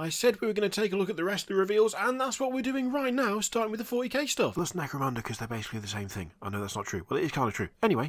I said we were going to take a look at the rest of the reveals, and that's what we're doing right now, starting with the 40k stuff. Plus Necromunda, because they're basically the same thing. I know that's not true. Well, it is kind of true. Anyway.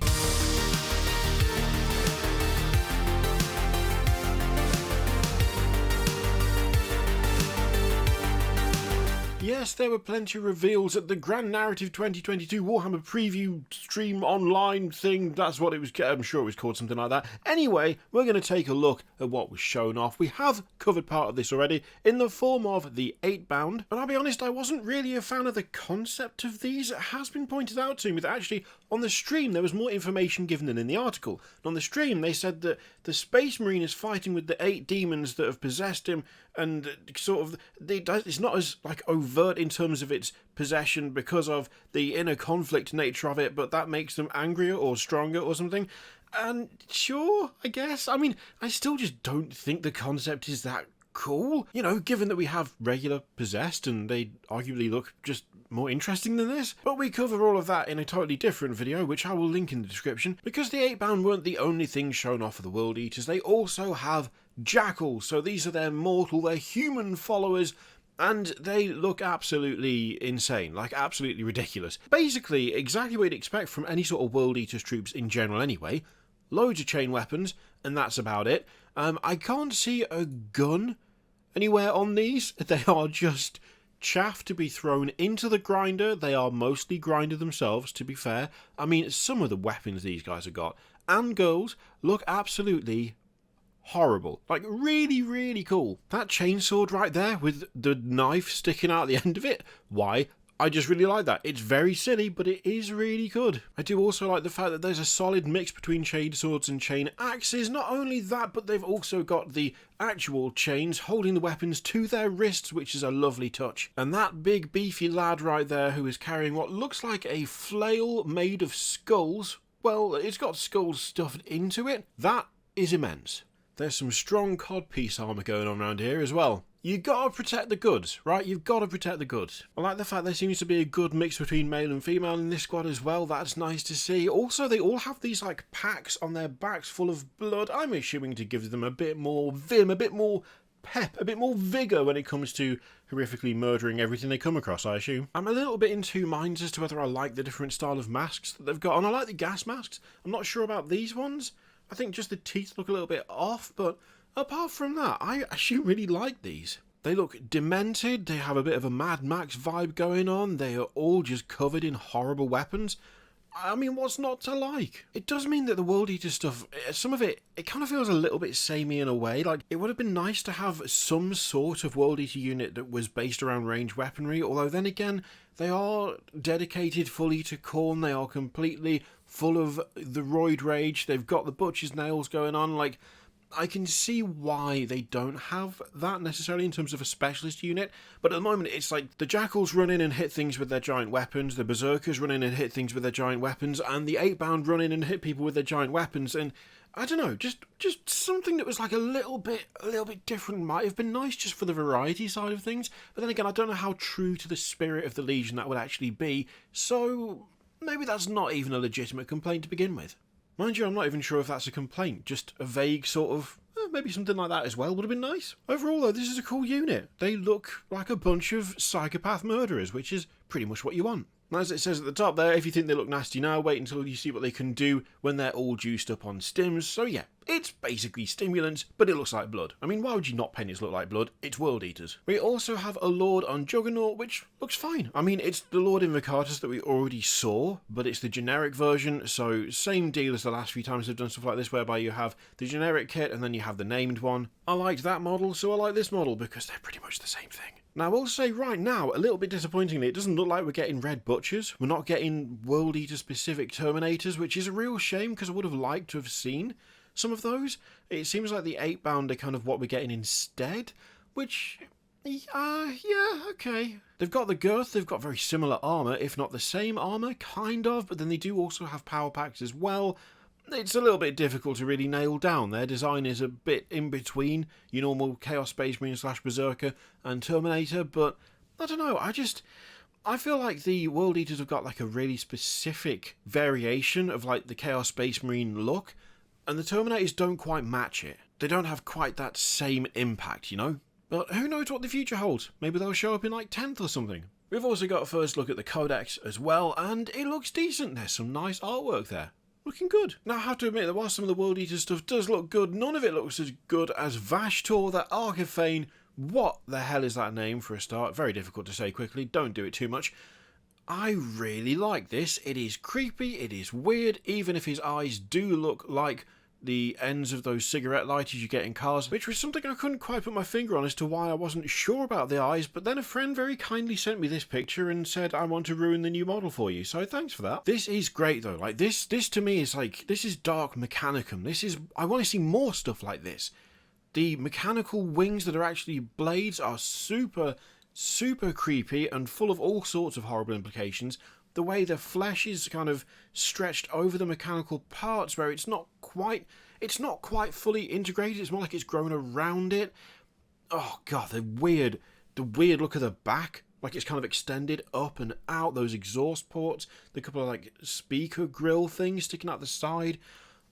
Yes, there were plenty of reveals at the Grand Narrative 2022 Warhammer preview stream online thing. That's what it was. I'm sure it was called something like that. Anyway, we're going to take a look at what was shown off. We have covered part of this already in the form of the 8-bound. But I'll be honest, I wasn't really a fan of the concept of these. It has been pointed out to me that actually on the stream there was more information given than in the article. And on the stream they said that the Space Marine is fighting with the 8 demons that have possessed him, and sort of it's not as like overt in terms of its possession because of the inner conflict nature of it, but that makes them angrier or stronger or something. And sure, I guess. I mean, I still just don't think the concept is that cool, you know, given that we have regular possessed and they arguably look just more interesting than this. But we cover all of that in a totally different video, which I will link in the description, because the 8-bound weren't the only things shown off of the World Eaters. They also have Jakhals, so these are their mortal, their human followers, and they look absolutely insane, like absolutely ridiculous. Basically, exactly what you'd expect from any sort of World Eaters troops in general anyway. Loads of chain weapons, and that's about it. I can't see a gun anywhere on these. They are just chaff to be thrown into the grinder. They are mostly grinder themselves, to be fair. I mean, some of the weapons these guys have got, and girls, look absolutely horrible. Like, really, really cool. That chainsword right there with the knife sticking out the end of it, why? I just really like that. It's very silly, but it is really good. I do also like the fact that there's a solid mix between chain swords and chain axes. Not only that, but they've also got the actual chains holding the weapons to their wrists, which is a lovely touch. And that big beefy lad right there who is carrying what looks like a flail made of skulls, well, it's got skulls stuffed into it. That is immense. There's some strong codpiece armour going on around here as well. You gotta protect the goods, right? You've gotta protect the goods. I like the fact there seems to be a good mix between male and female in this squad as well. That's nice to see. Also, they all have these like packs on their backs full of blood. I'm assuming to give them a bit more vim, a bit more pep, a bit more vigour when it comes to horrifically murdering everything they come across, I assume. I'm a little bit in two minds as to whether I like the different style of masks that they've got on. I like the gas masks. I'm not sure about these ones. I think just the teeth look a little bit off, but apart from that, I actually really like these. They look demented, they have a bit of a Mad Max vibe going on, they are all just covered in horrible weapons. I mean, what's not to like? It does mean that the World Eater stuff, some of it kind of feels a little bit samey in a way. Like, it would have been nice to have some sort of World Eater unit that was based around ranged weaponry, although then again, they are dedicated fully to Khorne, they are completely full of the roid rage, they've got the butcher's nails going on. Like, I can see why they don't have that necessarily in terms of a specialist unit, but at the moment it's like the Jakhals run in and hit things with their giant weapons, the Berserkers run in and hit things with their giant weapons, and the 8-bound run in and hit people with their giant weapons, and I don't know, just something that was like a little bit different might have been nice just for the variety side of things, but then again, I don't know how true to the spirit of the Legion that would actually be, so maybe that's not even a legitimate complaint to begin with. Mind you, I'm not even sure if that's a complaint, just a vague sort of, maybe something like that as well would have been nice. Overall though, this is a cool unit. They look like a bunch of psychopath murderers, which is pretty much what you want. As it says at the top there, if you think they look nasty now, wait until you see what they can do when they're all juiced up on stims. So yeah, it's basically stimulants, but it looks like blood. I mean, why would you not paint it to look like blood? It's World Eaters. We also have a Lord on Juggernaut, which looks fine. I mean, it's the Lord Invocatus that we already saw, but it's the generic version, so same deal as the last few times they've done stuff like this, whereby you have the generic kit and then you have the named one. I liked that model, so I like this model, because they're pretty much the same thing. Now, I will say right now, a little bit disappointingly, it doesn't look like we're getting Red Butchers. We're not getting World Eater specific Terminators, which is a real shame because I would have liked to have seen some of those. It seems like the 8-bound are kind of what we're getting instead, which, yeah, okay. They've got the girth, they've got very similar armour, if not the same armour, kind of, but then they do also have power packs as well. It's a little bit difficult to really nail down. Their design is a bit in between your normal Chaos Space Marine / Berserker and Terminator, but I don't know, I feel like the World Eaters have got like a really specific variation of like the Chaos Space Marine look, and the Terminators don't quite match it. They don't have quite that same impact, you know? But who knows what the future holds? Maybe they'll show up in like 10th or something. We've also got a first look at the Codex as well, and it looks decent. There's some nice artwork there. Looking good. Now I have to admit that while some of the World Eater stuff does look good, none of it looks as good as VASHTORR, that Arkifane. What the hell is that name for a start? Very difficult to say quickly, don't do it too much. I really like this. It is creepy, it is weird, even if his eyes do look like the ends of those cigarette lighters you get in cars, which was something I couldn't quite put my finger on as to why I wasn't sure about the eyes, but then a friend very kindly sent me this picture and said, I want to ruin the new model for you, so thanks for that. This is great though, like this to me is like, this is Dark Mechanicum. I want to see more stuff like this. The mechanical wings that are actually blades are super creepy and full of all sorts of horrible implications. The way the flesh is kind of stretched over the mechanical parts where it's not quite fully integrated, it's more like it's grown around it. Oh god, the weird look of the back, like it's kind of extended up and out, those exhaust ports, the couple of like speaker grill things sticking out the side.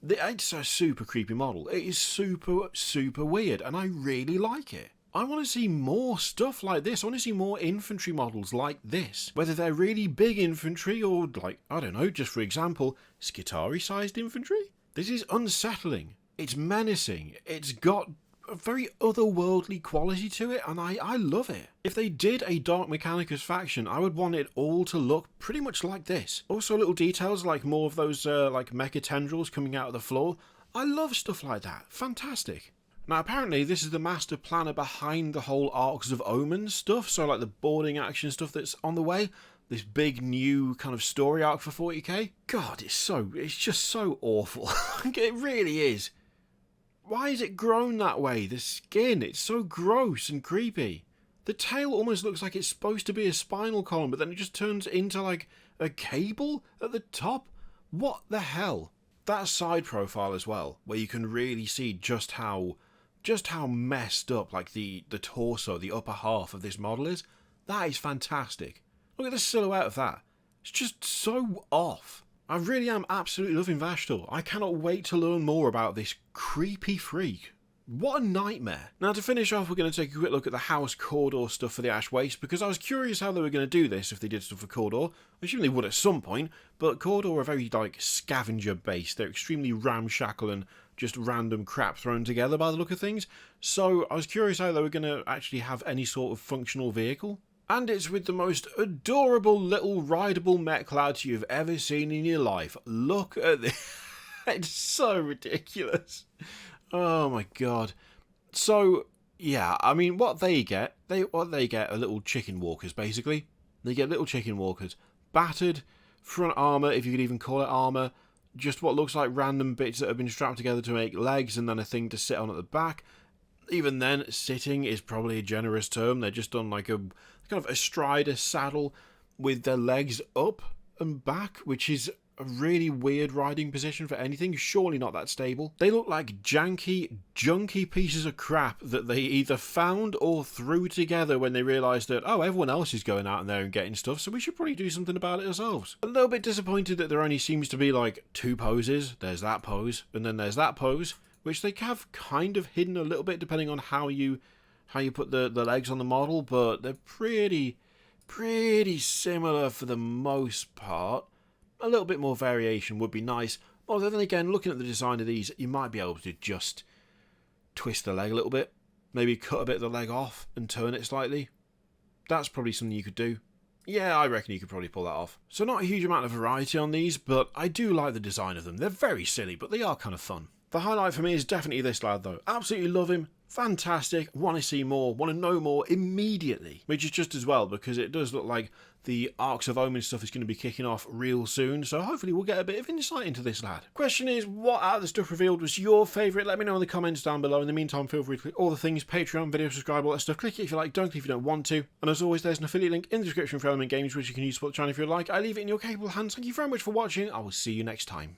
It's a super creepy model. It is super weird, and I really like it. I want to see more stuff like this. I want to see more infantry models like this. Whether they're really big infantry or, like, I don't know, just for example, Skitarii-sized infantry. This is unsettling. It's menacing. It's got a very otherworldly quality to it, and I love it. If they did a Dark Mechanicus faction, I would want it all to look pretty much like this. Also little details like more of those like mecha tendrils coming out of the floor. I love stuff like that. Fantastic. Now apparently this is the master planner behind the whole Arcs of Omen stuff, so like the boarding action stuff that's on the way. This big new kind of story arc for 40k. God, it's just so awful. It really is. Why is it grown that way? The skin, it's so gross and creepy. The tail almost looks like it's supposed to be a spinal column, but then it just turns into like a cable at the top. What the hell? That side profile as well, where you can really see just how messed up like the torso, the upper half of this model is. That is fantastic. Look at the silhouette of that. It's just so off. I really am absolutely loving VASHTORR. I cannot wait to learn more about this creepy freak. What a nightmare. Now to finish off, we're going to take a quick look at the House Cawdor stuff for the Ash Waste, because I was curious how they were going to do this if they did stuff for Cawdor. I assume they would at some point, but Cawdor are very like scavenger based. They're extremely ramshackle and just random crap thrown together by the look of things. So I was curious how they were going to actually have any sort of functional vehicle. And it's with the most adorable little rideable mech lads you've ever seen in your life. Look at this. It's so ridiculous. Oh my god. So, yeah, I mean, what they get are little chicken walkers, basically. They get little chicken walkers. Battered front armour, if you could even call it armour. Just what looks like random bits that have been strapped together to make legs and then a thing to sit on at the back. Even then, sitting is probably a generous term. They're just on like a kind of astride a saddle with their legs up and back, which is a really weird riding position for anything. Surely not that stable. They look like janky, junky pieces of crap that they either found or threw together when they realised that, oh, everyone else is going out in there and getting stuff, so we should probably do something about it ourselves. A little bit disappointed that there only seems to be like 2 poses. There's that pose, and then there's that pose, which they have kind of hidden a little bit depending on how you put the legs on the model, but they're pretty similar for the most part. A little bit more variation would be nice. Although then again, looking at the design of these, you might be able to just twist the leg a little bit. Maybe cut a bit of the leg off and turn it slightly. That's probably something you could do. Yeah, I reckon you could probably pull that off. So not a huge amount of variety on these, but I do like the design of them. They're very silly, but they are kind of fun. The highlight for me is definitely this lad though. Absolutely love him. Fantastic. Want to see more. Want to know more immediately. Which is just as well, because it does look like the Arcs of Omen stuff is going to be kicking off real soon, so hopefully we'll get a bit of insight into this lad. Question is, what out of the stuff revealed was your favourite? Let me know in the comments down below. In the meantime, feel free to click all the things, Patreon, video, subscribe, all that stuff. Click it if you like, don't click if you don't want to. And as always, there's an affiliate link in the description for Element Games, which you can use to support the channel if you like. I leave it in your capable hands. Thank you very much for watching. I will see you next time.